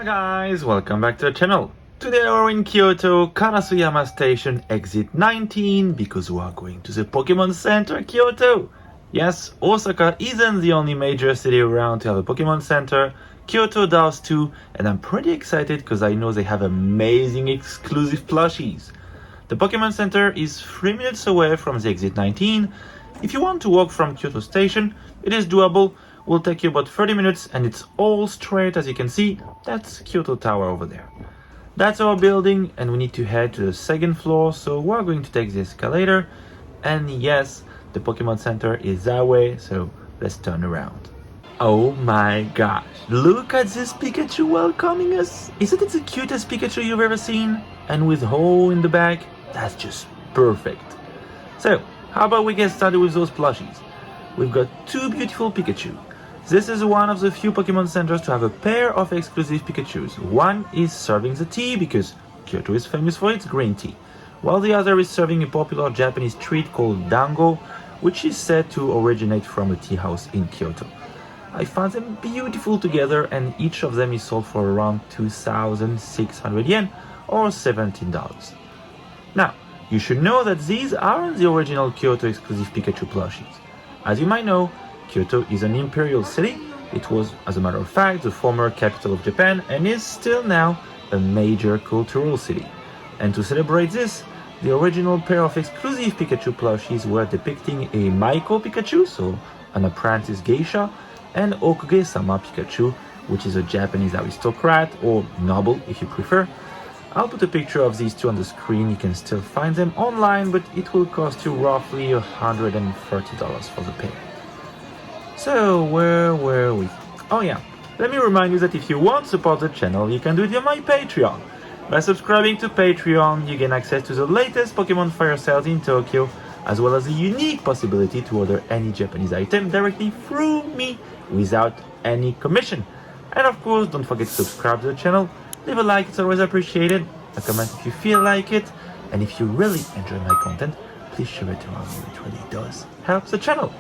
Hi guys, welcome back to the channel. Today we're in Kyoto, Karasuyama Station, exit 19, because we are going to the Pokemon Center Kyoto. Yes, Osaka isn't the only major city around to have a Pokemon Center. Kyoto does too, and I'm pretty excited because I know they have amazing exclusive plushies. The Pokemon Center is 3 minutes away from the exit 19. If you want to walk from Kyoto Station, it is doable. Will take you about 30 minutes and it's all straight. As you can see, that's Kyoto Tower over there. That's our building and we need to head to the second floor, so we're going to take the escalator. And yes, the Pokemon Center is that way, so let's turn around. Oh my gosh, look at this Pikachu welcoming us. Isn't it the cutest Pikachu you've ever seen? And with Ho-oh in the back, that's just perfect. So, how about we get started with those plushies? We've got two beautiful Pikachu. This is one of the few Pokemon centers to have a pair of exclusive Pikachus. One is serving the tea because Kyoto is famous for its green tea, while the other is serving a popular Japanese treat called dango, which is said to originate from a tea house in Kyoto. I found them beautiful together and each of them is sold for around 2,600 yen or $17. Now, you should know that these aren't the original Kyoto exclusive Pikachu plushies. As you might know, Kyoto is an imperial city. It was, as a matter of fact, the former capital of Japan and is still now a major cultural city. And to celebrate this, the original pair of exclusive Pikachu plushies were depicting a Maiko Pikachu, so an apprentice geisha, and Okuge-sama Pikachu, which is a Japanese aristocrat, or noble if you prefer. I'll put a picture of these two on the screen. You can still find them online, but it will cost you roughly $130 for the pair. So, where were we? Oh yeah, let me remind you that if you want to support the channel, you can do it via my Patreon. By subscribing to Patreon, you gain access to the latest Pokemon Fire sales in Tokyo, as well as the unique possibility to order any Japanese item directly through me without any commission. And of course, don't forget to subscribe to the channel, leave a like, it's always appreciated, a comment if you feel like it, and if you really enjoy my content, please share it around you, it really does help the channel.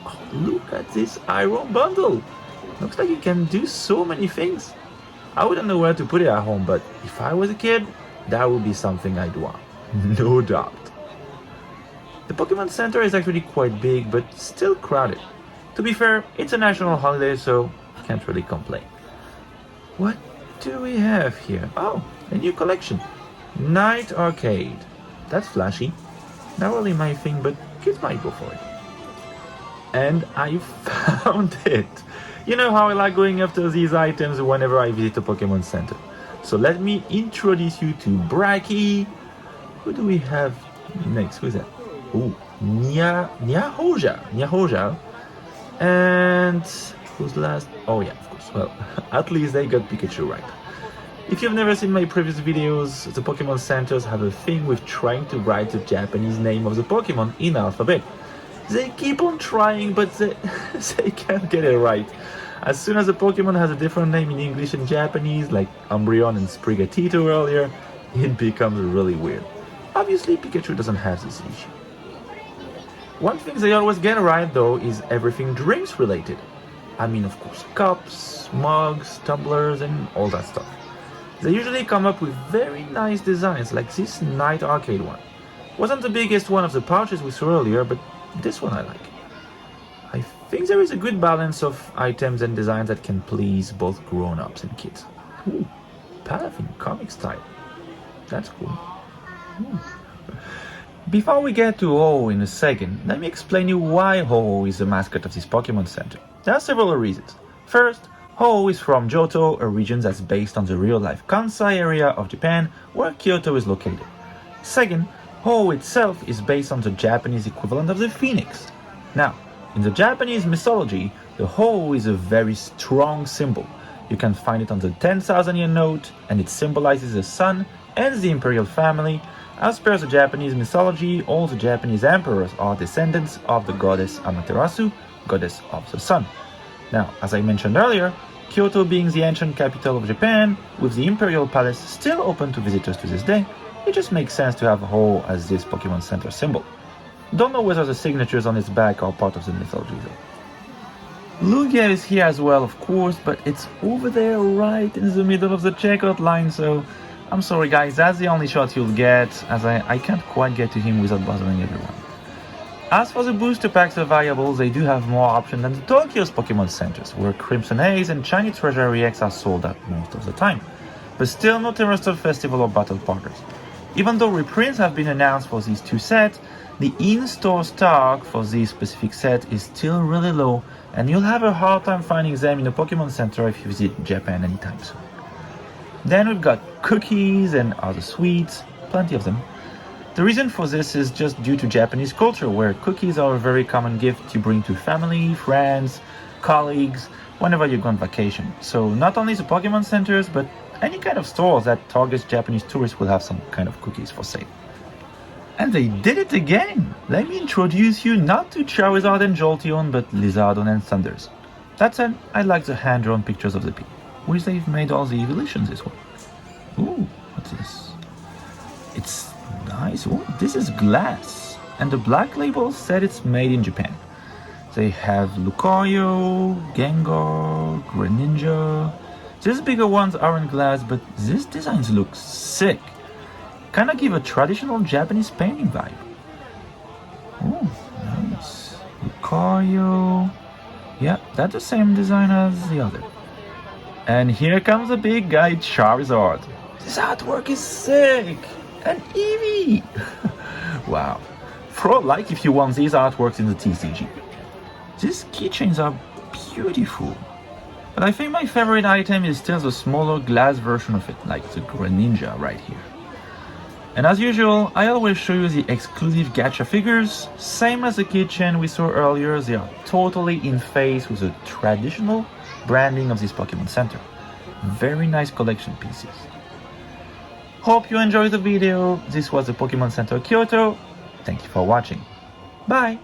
Oh, look at this iron bundle! Looks like you can do so many things. I wouldn't know where to put it at home, but if I was a kid, that would be something I'd want. No doubt. The Pokemon Center is actually quite big, but still crowded. To be fair, it's a national holiday, so can't really complain. What do we have here? Oh, a new collection. Night Arcade. That's flashy. Not really my thing, but kids might go for it. And I found it. You know how I like going after these items whenever I visit a Pokemon Center. So let me introduce you to Bracky. Who do we have next? Who is that? Ooh, Nyahoja. And who's last? Oh yeah, of course. Well, at least they got Pikachu right. If you've never seen my previous videos, the Pokemon Centers have a thing with trying to write the Japanese name of the Pokemon in alphabet. They keep on trying, but they can't get it right. As soon as a Pokemon has a different name in English and Japanese, like Umbreon and Sprigatito earlier, it becomes really weird. Obviously, Pikachu doesn't have this issue. One thing they always get right though is everything drinks related. I mean, of course, cups, mugs, tumblers, and all that stuff. They usually come up with very nice designs, like this Night Arcade one. Wasn't the biggest one of the pouches we saw earlier, but this one I like. I think there is a good balance of items and designs that can please both grown-ups and kids. Ooh, Paraffin comic style. That's cool. Ooh. Before we get to Ho-oh in a second, let me explain you why Ho-oh is the mascot of this Pokemon Center. There are several reasons. First, Ho-oh is from Johto, a region that's based on the real-life Kansai area of Japan, where Kyoto is located. Second, Ho-oh itself is based on the Japanese equivalent of the phoenix. Now, in the Japanese mythology, the Ho-oh is a very strong symbol. You can find it on the 10,000 yen note, and it symbolizes the sun and the imperial family. As per the Japanese mythology, all the Japanese emperors are descendants of the goddess Amaterasu, goddess of the sun. Now, as I mentioned earlier, Kyoto being the ancient capital of Japan, with the imperial palace still open to visitors to this day, it just makes sense to have Ho-oh as this Pokemon Center symbol. Don't know whether the signatures on its back are part of the mythology though. Lugia is here as well, of course, but it's over there right in the middle of the checkout line, so I'm sorry guys, that's the only shot you'll get, as I can't quite get to him without bothering everyone. As for the booster packs available, they do have more options than the Tokyo's Pokemon centers, where Crimson Haze and Shiny Treasure EX are sold out most of the time, but still no Terrestrial Festival or Battle Partners. Even though reprints have been announced for these two sets, the in-store stock for this specific set is still really low, and you'll have a hard time finding them in a Pokemon Center if you visit Japan anytime soon. Then we've got cookies and other sweets, plenty of them. The reason for this is just due to Japanese culture, where cookies are a very common gift you bring to family, friends, colleagues, whenever you go on vacation. So not only the Pokemon centers, but any kind of stores that targets Japanese tourists will have some kind of cookies for sale. And they did it again! Let me introduce you not to Charizard and Jolteon, but Lizardon and Thunders. That said, I like the hand-drawn pictures of the people, which they've made all the evolutions this way. Ooh, what's this? It's nice. Oh, this is glass. And the black label said it's made in Japan. They have Lucario, Gengar, Greninja. These bigger ones aren't glass, but these designs look sick. Kinda give a traditional Japanese painting vibe. Oh, nice. Lucario. Yeah, that's the same design as the other. And here comes the big guy, Charizard. This artwork is sick! And Eevee! Wow. Throw a like if you want these artworks in the TCG. These keychains are beautiful. But I think my favorite item is still the smaller glass version of it, like the Greninja right here. And as usual, I always show you the exclusive gacha figures. Same as the keychain we saw earlier, they are totally in phase with the traditional branding of this Pokemon Center. Very nice collection pieces. Hope you enjoyed the video. This was the Pokemon Center Kyoto. Thank you for watching. Bye!